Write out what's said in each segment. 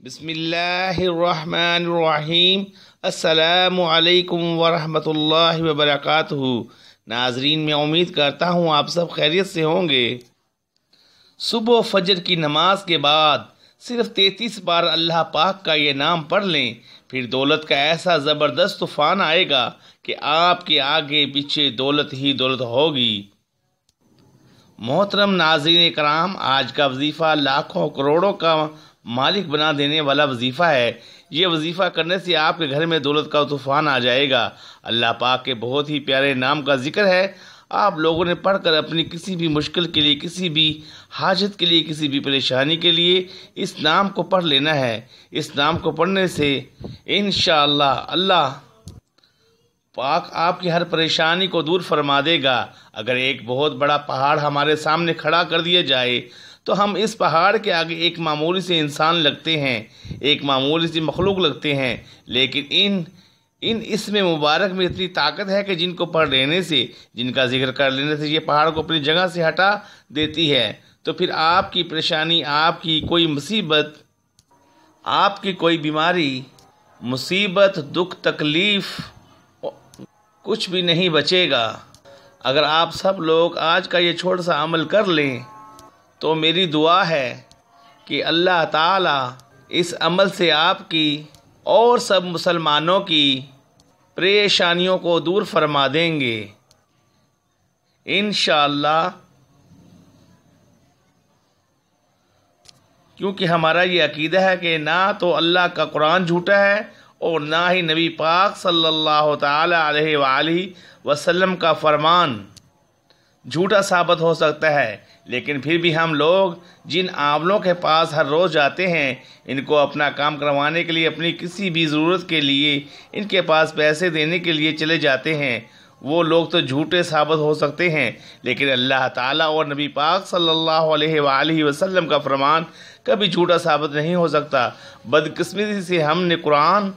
بسم اللہ الرحمن الرحیم۔ السلام علیکم ورحمۃ اللہ وبرکاتہ۔ ناظرین، میں امید کرتا ہوں آپ سب خیریت سے ہوں گے۔ صبح و فجر کی نماز کے بعد صرف 33 بار اللہ پاک کا یہ نام پڑھ لیں، پھر دولت کا ایسا زبردست طوفان آئے گا کہ آپ کے آگے پیچھے دولت ہی دولت ہوگی۔ محترم ناظرین کرام، آج کا وظیفہ لاکھوں کروڑوں کا مالک بنا دینے والا وظیفہ ہے۔ یہ وظیفہ کرنے سے آپ کے گھر میں دولت کا طوفان آ جائے گا۔ اللہ پاک کے بہت ہی پیارے نام کا ذکر ہے۔ آپ لوگوں نے پڑھ کر اپنی کسی بھی مشکل کے لیے، کسی بھی حاجت کے لیے، کسی بھی پریشانی کے لیے اس نام کو پڑھ لینا ہے۔ اس نام کو پڑھنے سے انشاءاللہ اللہ پاک آپ کی ہر پریشانی کو دور فرما دے گا۔ اگر ایک بہت بڑا پہاڑ ہمارے سامنے کھڑا کر دیا جائے تو ہم اس پہاڑ کے آگے ایک معمولی سے انسان لگتے ہیں، ایک معمولی سی مخلوق لگتے ہیں، لیکن اس میں مبارک میں اتنی طاقت ہے کہ جن کو پڑھ لینے سے، جن کا ذکر کر لینے سے یہ پہاڑ کو اپنی جگہ سے ہٹا دیتی ہے۔ تو پھر آپ کی پریشانی، آپ کی کوئی مصیبت، آپ کی کوئی بیماری، مصیبت، دکھ، تکلیف کچھ بھی نہیں بچے گا۔ اگر آپ سب لوگ آج کا یہ چھوٹا سا عمل کر لیں تو میری دعا ہے کہ اللہ تعالی اس عمل سے آپ کی اور سب مسلمانوں کی پریشانیوں کو دور فرما دیں گے انشاءاللہ، کیونکہ ہمارا یہ عقیدہ ہے کہ نہ تو اللہ کا قرآن جھوٹا ہے اور نہ ہی نبی پاک صلی اللہ تعالی علیہ وآلہ وسلم کا فرمان جھوٹا ثابت ہو سکتا ہے۔ لیکن پھر بھی ہم لوگ جن عاملوں کے پاس ہر روز جاتے ہیں، ان کو اپنا کام کروانے کے لیے، اپنی کسی بھی ضرورت کے لیے ان کے پاس پیسے دینے کے لیے چلے جاتے ہیں، وہ لوگ تو جھوٹے ثابت ہو سکتے ہیں، لیکن اللہ تعالیٰ اور نبی پاک صلی اللہ علیہ وآلہ وسلم کا فرمان کبھی جھوٹا ثابت نہیں ہو سکتا۔ بدقسمتی سے ہم نے قرآن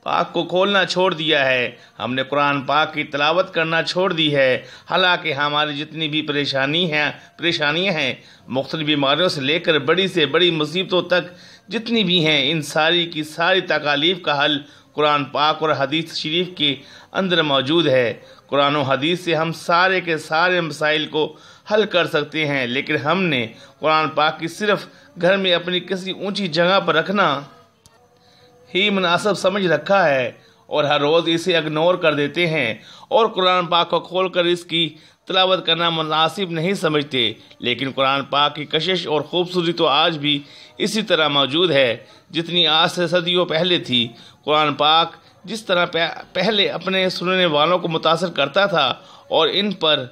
پاک کو کھولنا چھوڑ دیا ہے، ہم نے قرآن پاک کی تلاوت کرنا چھوڑ دی ہے، حالانکہ ہماری جتنی بھی پریشانیاں ہیں، مختلف بیماریوں سے لے کر بڑی سے بڑی مصیبتوں تک جتنی بھی ہیں، ان ساری کی ساری تکالیف کا حل قرآن پاک اور حدیث شریف کے اندر موجود ہے۔ قرآن و حدیث سے ہم سارے کے سارے مسائل کو حل کر سکتے ہیں، لیکن ہم نے قرآن پاک کی صرف گھر میں اپنی کسی اونچی جگہ پر رکھنا ہی مناسب سمجھ رکھا ہے اور ہر روز اسے اگنور کر دیتے ہیں، اور قرآن پاک کو کھول کر اس کی تلاوت کرنا مناسب نہیں سمجھتے۔ لیکن قرآن پاک کی کشش اور خوبصورتی تو آج بھی اسی طرح موجود ہے جتنی آج سے صدیوں پہلے تھی۔ قرآن پاک جس طرح پہلے اپنے سننے والوں کو متاثر کرتا تھا اور ان پر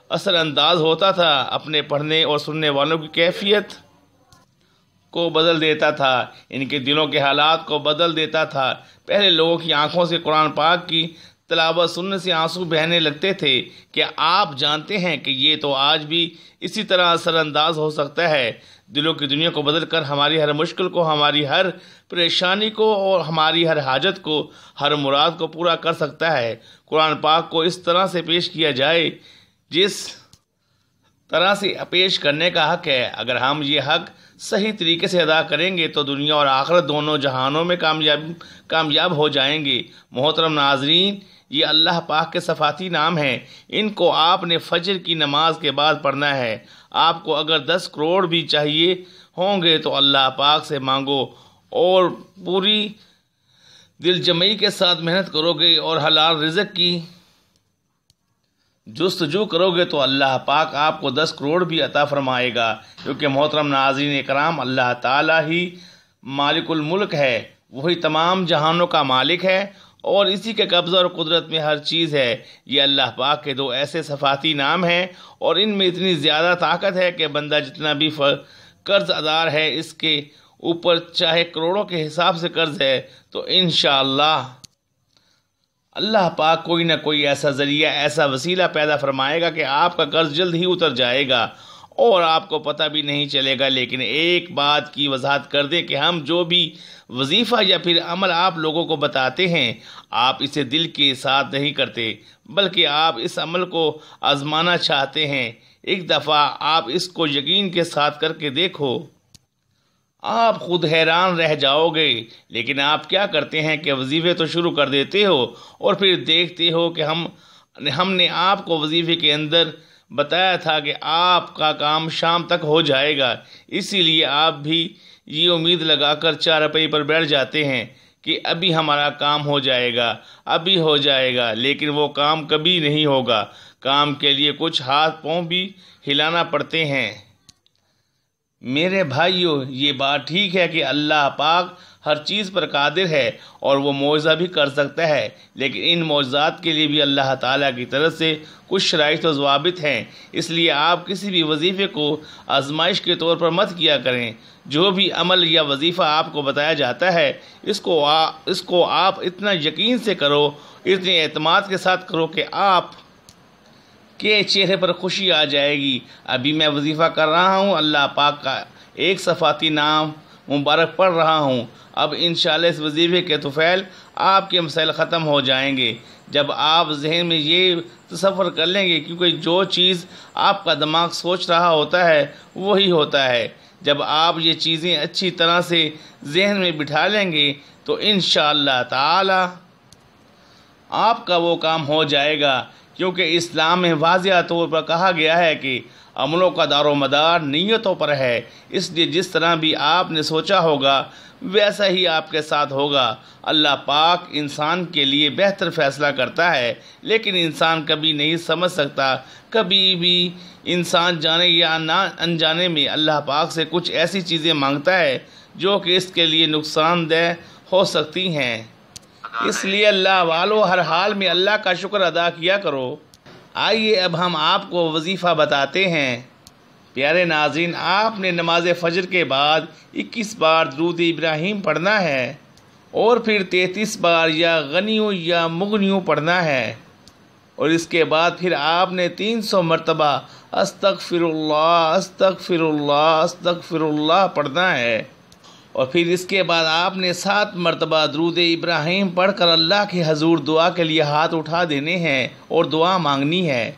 اثر انداز ہوتا تھا، اپنے پڑھنے اور سننے والوں کی کیفیت کو بدل دیتا تھا، ان کے دلوں کے حالات کو بدل دیتا تھا۔ پہلے لوگوں کی آنکھوں سے قرآن پاک کی تلاوت سننے سے آنسو بہنے لگتے تھے۔ کیا آپ جانتے ہیں کہ یہ تو آج بھی اسی طرح اثر انداز ہو سکتا ہے، دلوں کی دنیا کو بدل کر ہماری ہر مشکل کو، ہماری ہر پریشانی کو اور ہماری ہر حاجت کو، ہر مراد کو پورا کر سکتا ہے۔ قرآن پاک کو اس طرح سے پیش کیا جائے جس طرح سے پیش کرنے کا حق ہے۔ اگر ہم یہ حق صحیح طریقے سے ادا کریں گے تو دنیا اور آخرت دونوں جہانوں میں کامیاب ہو جائیں گے۔ محترم ناظرین، یہ اللہ پاک کے صفاتی نام ہیں، ان کو آپ نے فجر کی نماز کے بعد پڑھنا ہے۔ آپ کو اگر 10 کروڑ بھی چاہیے ہوں گے تو اللہ پاک سے مانگو، اور پوری دل جمعی کے ساتھ محنت کرو گے اور حلال رزق کی جستجو کرو گے تو اللہ پاک آپ کو 10 کروڑ بھی عطا فرمائے گا، کیونکہ محترم ناظرین کرام، اللہ تعالیٰ ہی مالک الملک ہے، وہی تمام جہانوں کا مالک ہے اور اسی کے قبضہ اور قدرت میں ہر چیز ہے۔ یہ اللہ پاک کے 2 ایسے صفاتی نام ہیں اور ان میں اتنی زیادہ طاقت ہے کہ بندہ جتنا بھی قرض ادار ہے، اس کے اوپر چاہے کروڑوں کے حساب سے قرض ہے، تو انشاءاللہ اللہ پاک کوئی نہ کوئی ایسا ذریعہ، ایسا وسیلہ پیدا فرمائے گا کہ آپ کا قرض جلد ہی اتر جائے گا اور آپ کو پتہ بھی نہیں چلے گا۔ لیکن ایک بات کی وضاحت کر دیں کہ ہم جو بھی وظیفہ یا پھر عمل آپ لوگوں کو بتاتے ہیں، آپ اسے دل کے ساتھ نہیں کرتے، بلکہ آپ اس عمل کو آزمانا چاہتے ہیں۔ ایک دفعہ آپ اس کو یقین کے ساتھ کر کے دیکھو، آپ خود حیران رہ جاؤ گے۔ لیکن آپ کیا کرتے ہیں کہ وظیفے تو شروع کر دیتے ہو اور پھر دیکھتے ہو کہ ہم نے آپ کو وظیفے کے اندر بتایا تھا کہ آپ کا کام شام تک ہو جائے گا، اسی لیے آپ بھی یہ امید لگا کر چارپائی پر بیٹھ جاتے ہیں کہ ابھی ہمارا کام ہو جائے گا، ابھی ہو جائے گا، لیکن وہ کام کبھی نہیں ہوگا۔ کام کے لیے کچھ ہاتھ پاؤں بھی ہلانا پڑتے ہیں۔ میرے بھائیوں، یہ بات ٹھیک ہے کہ اللہ پاک ہر چیز پر قادر ہے اور وہ معجزہ بھی کر سکتا ہے، لیکن ان معجزات کے لیے بھی اللہ تعالیٰ کی طرف سے کچھ شرائط و ضوابط ہیں۔ اس لیے آپ کسی بھی وظیفے کو آزمائش کے طور پر مت کیا کریں۔ جو بھی عمل یا وظیفہ آپ کو بتایا جاتا ہے اس کو آپ اتنا یقین سے کرو، اتنے اعتماد کے ساتھ کرو کہ آپ کے چہرے پر خوشی آ جائے گی۔ ابھی میں وظیفہ کر رہا ہوں، اللہ پاک کا ایک صفاتی نام مبارک پڑھ رہا ہوں۔ اب انشاءاللہ اس وظیفے کے طفیل آپ کے مسائل ختم ہو جائیں گے جب آپ ذہن میں یہ تصور کر لیں گے، کیونکہ جو چیز آپ کا دماغ سوچ رہا ہوتا ہے وہی ہوتا ہے۔ جب آپ یہ چیزیں اچھی طرح سے ذہن میں بٹھا لیں گے تو انشاءاللہ تعالی آپ کا وہ کام ہو جائے گا، کیونکہ اسلام میں واضح طور پر کہا گیا ہے کہ عملوں کا دار و مدار نیتوں پر ہے۔ اس لیے جس طرح بھی آپ نے سوچا ہوگا ویسا ہی آپ کے ساتھ ہوگا۔ اللہ پاک انسان کے لیے بہتر فیصلہ کرتا ہے، لیکن انسان کبھی نہیں سمجھ سکتا۔ کبھی بھی انسان جانے یا نہ انجانے میں اللہ پاک سے کچھ ایسی چیزیں مانگتا ہے جو کہ اس کے لیے نقصان دہ ہو سکتی ہیں۔ اس لیے اللہ والو ہر حال میں اللہ کا شکر ادا کیا کرو۔ آئیے اب ہم آپ کو وظیفہ بتاتے ہیں۔ پیارے ناظرین، آپ نے نماز فجر کے بعد 21 بار درود ابراہیم پڑھنا ہے اور پھر 33 بار یا غنیوں یا مغنیوں پڑھنا ہے، اور اس کے بعد پھر آپ نے 300 مرتبہ استغفر اللہ استغفر اللہ استغفر اللہ پڑھنا ہے، اور پھر اس کے بعد آپ نے 7 مرتبہ درود ابراہیم پڑھ کر اللہ کے حضور دعا کے لیے ہاتھ اٹھا دینے ہیں اور دعا مانگنی ہے۔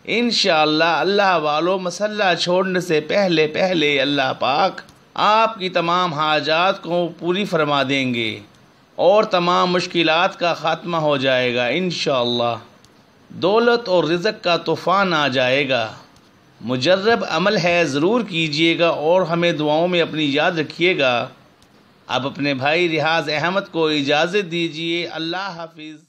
انشاءاللہ اللہ والو مسلح چھوڑنے سے پہلے اللہ پاک آپ کی تمام حاجات کو پوری فرما دیں گے اور تمام مشکلات کا خاتمہ ہو جائے گا انشاءاللہ۔ دولت اور رزق کا طوفان آ جائے گا۔ مجرب عمل ہے، ضرور کیجیے گا اور ہمیں دعاؤں میں اپنی یاد رکھیے گا۔ اب اپنے بھائی ریاض احمد کو اجازت دیجیے۔ اللہ حافظ۔